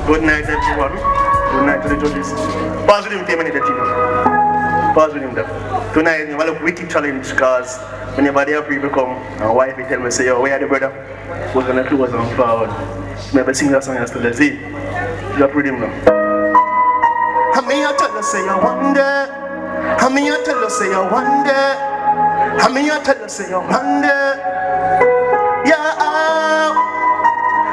Good night, everyone. Good night to the judges. Pause with him 10 minutes, you know. Pause with him there. Tonight, you have a wicked challenge because whenever the people come and wife tell me, say, yo, where are the brother? We're going to close and forward. Maybe sing that song yesterday. See? You have with him now. I mean, I tell you, say, I wonder. I mean, I tell you, say, I wonder. I mean, I tell you, say, I wonder. Yeah.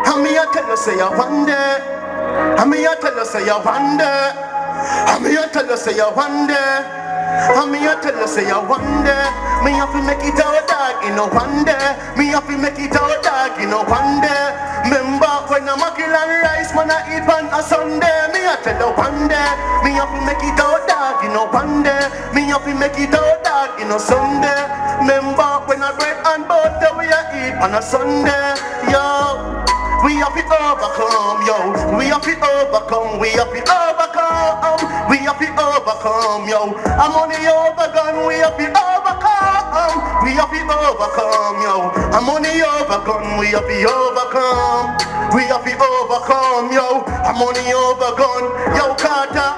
I mean, I tell you, say, I wonder. I mean, I tell you, say, I wonder. I mean, I tell you, say, I wonder. I mean, I tell you, say, I wonder. Me have to make it out dark, you know, wonder. Me have to make it out dark, you know, wonder. Remember when I'm a kill and rice, man, I eat on a Sunday. Me I tell you, wonder. Me have to make it out dark, you know, wonder. Me have to make it out dark, you know, Sunday. Remember when I bread and butter we I eat on a Sunday, yo. We have to overcome, yo. We have to overcome. We have to overcome. We have to overcome, yo. I'm on the overgun. We have to overcome. We have to overcome, yo. I'm on the overgun. We have to overcome. We have to overcome, yo. I'm on the overgun, yo. Carter,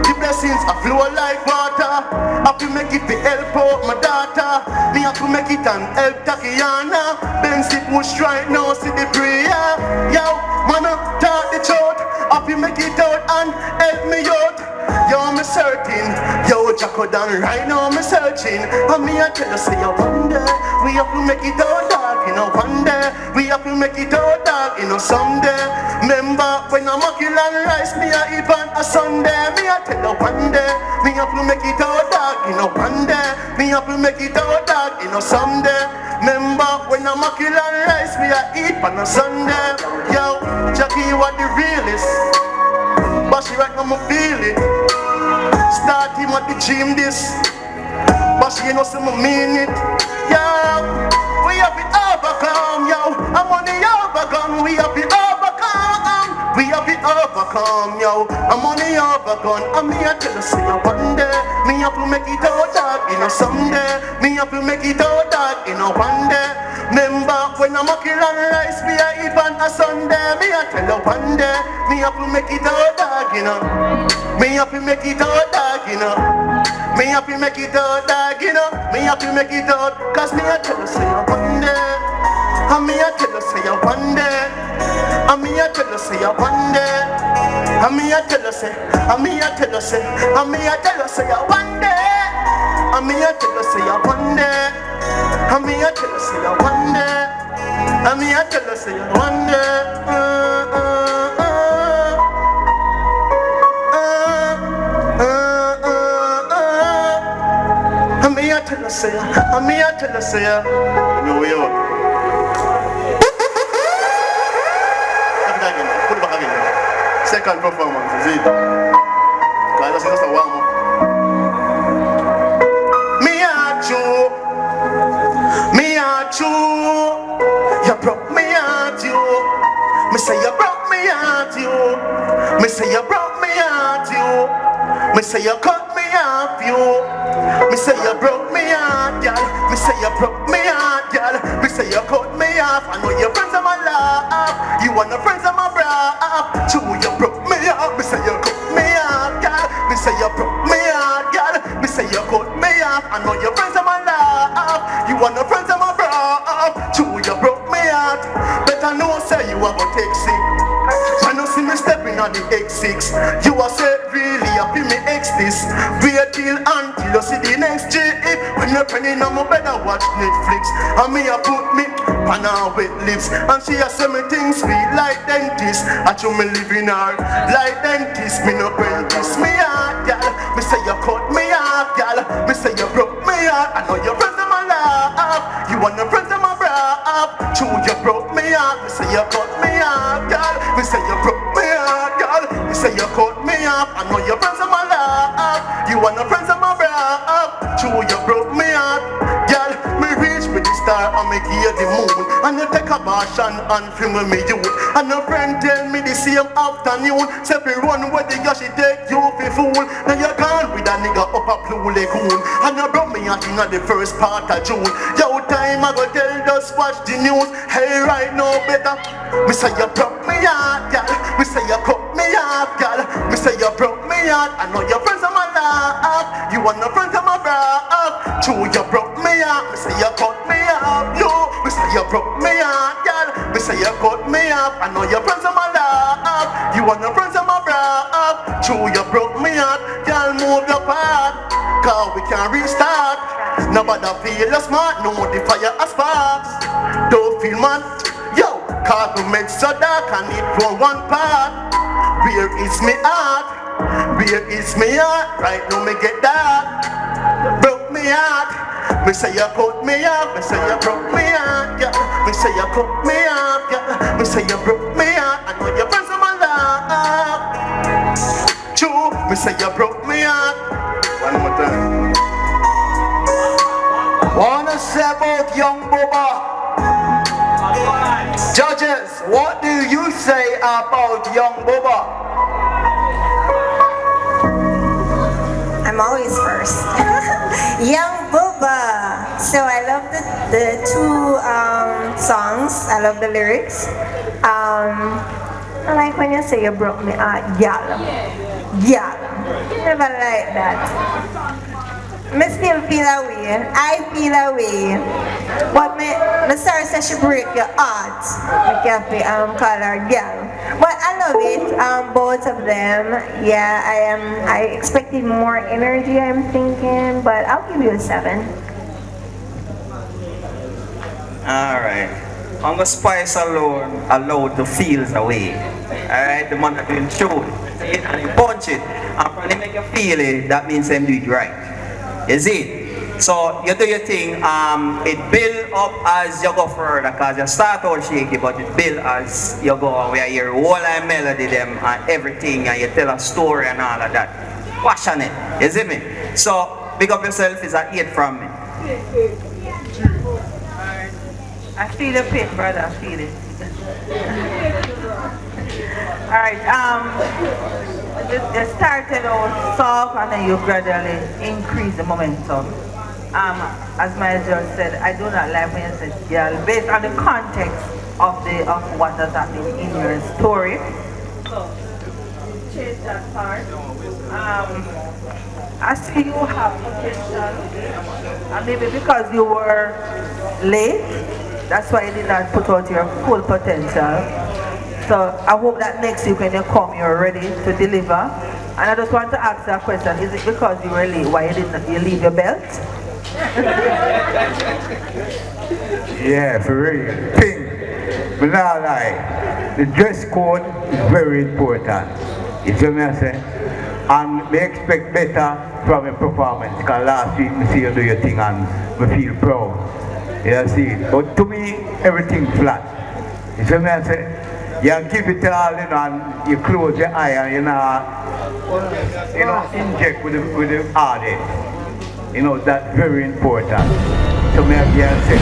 the blessings are flow like water. Have to make it to help out my daughter. Me have to make it and help Takiana. Benzi push right now, see the prayer. Yo, man, talk the truth. Have to make it out and help me out. Yo, I'm searching. Yo, Jacko down right now, I'm searching. And me I tell you, say, I wonder. We have to make it out dark, you know, wonder. We have to make it out dark, you know, someday. Remember when I'm a kill and rice, me I eat on a Sunday. Me I tell you, wonder. Me have to make it out dark, you know, wonder. Me have to make it out dark, you know, someday. Remember when I'm a kill and rice, me I eat on a Sunday. Yo, Jackie, what the realest? But she right now, me feel it. Start him at the gym this. But she know say me mean it. Yo, we have to overcome, yo. I'm on the overcome. We have to overcome. We have to overcome, yo. I'm on the overcome. I'm here to say I wonder. Me have to make it out dark, you know, someday. Me have to make it out dark, you know, one day. Remember when I'm a kill and rice, me I eat on a Sunday. Me I tell you one day. Me have to make it out dark, you know. Me have to make it out dark, you know. Me have to make it out dark, you know. Me have to make it out. Cause me I tell you say I wonder. And me I tell you say I wonder. And me I tell you say I wonder. And me I tell you say. And me I tell you say. And me I tell you say I wonder. And me I tell you say I wonder. And me I tell you say I wonder. And me I tell you say I wonder. I'm here to tell you, no way out. Put it back again. Second performance, is it? Because that's just a warm up. Me at you. Me at you. You broke me at you. Me say you broke me at you. Me say you broke me at you. Me say you cut me off you. Me say you broke me heart, girl. Me say you broke me heart, girl. Me say you cut me off. I know your friends are my love. You want the friends of my bra. True, you broke me off. Me say you cut me off, girl. Me say you broke me heart, girl. Me say you cut me off. I know your friends are my love. You want the friends of my bra. True, you broke me heart. Better know say you are gonna take sick. When you see me stepping on the X6, you are said really happy me X this. Wait till until you see the next G. When you're penny on my bed I watch Netflix. And me a put me on her wet lips. And she a say me things sweet like dentist. I show me living her like dentist. Me no apprentice, me heart, girl. Me say you cut me off, girl. Me say you broke me heart. I know your friends of my love. You want the friends of my bra. True, you broke me off. Me say you cut me off, girl. Me say you broke me off, girl. Me say you cut me off. I know your friends of my love. You want the friends of my bra. True, you broke me off, girl. Me reach with the star and me give the moon. And you take a bash and film with me youth. And a friend tell me the same afternoon, say fi run where the girl she take you fi fool. Now you gone with a nigga up a blue lagoon, and you brought me out in the first part of June. Yo, time I go tell, just watch the news. Hey, right now better. Me say you broke me out, girl. Me say you cut me off, girl. Me say you broke me out. I know your friends are my love. You want no friends of my brother. True, you broke me out. Me say you cut me off, you. Me say you broke me out, girl. Me say you cut me off. I know your friends are my love. You want no friends of my brother. True, you broke me out, girl. Move your part, cause we can restart. Nobody feel you smart, no the fire a sparks. Don't feel mad, yo, cause we make so dark and it for one part. Where is me heart? Where is me heart? Right now me get that. Broke me heart. Me say you cut me off. Me say you broke me heart, yeah. Me say you cut me off, yeah. Me say you broke me heart. I know your friends are my love. True, me say you broke me heart. One more time. Wanna say about young Bubba? Judges, what do you say about young Bubba? I'm always first. Young Bubba. So I love the two songs. I love the lyrics. I like when you say you broke me out, gal. Gal. Never like that. Me still feel away. I feel away. But me sorry say she break your heart. Me can't call her girl. But I love it. Both of them. Yeah, I expected more energy, I'm thinking, but I'll give you a 7. Alright. On the spice alone allowed the feels away. Alright, the man that doing show it and you punch it. And when they make you feel it, that means them do it right. You see? So you do your thing, it build up as you go further because you start out shaky, but it build as you go where you hear whole line melody them and everything and you tell a story and all of that. Passionate, you see me? So big up yourself is an 8 from me. I feel the pain, brother, I feel it. Alright, you started out soft and then you gradually increase the momentum. As Miles just said, I do not like when you said girl, based on the context of what has happened in your story. So, change that part. I see you have potential, and maybe because you were late, that's why you did not put out your full potential. So I hope that next week when you come, you're ready to deliver. And I just want to ask you a question. Is it because you were late why you leave your belt? Yeah, for real. Thing, but not lie. The dress code is very important. You see what I say? And we expect better from your performance. Because last week we see you do your thing and we feel proud. You see? But to me, everything flat. You see what I say? You keep it all, you know, and you close your eye and you know, inject with the audience. You know, that's very important. So may I say.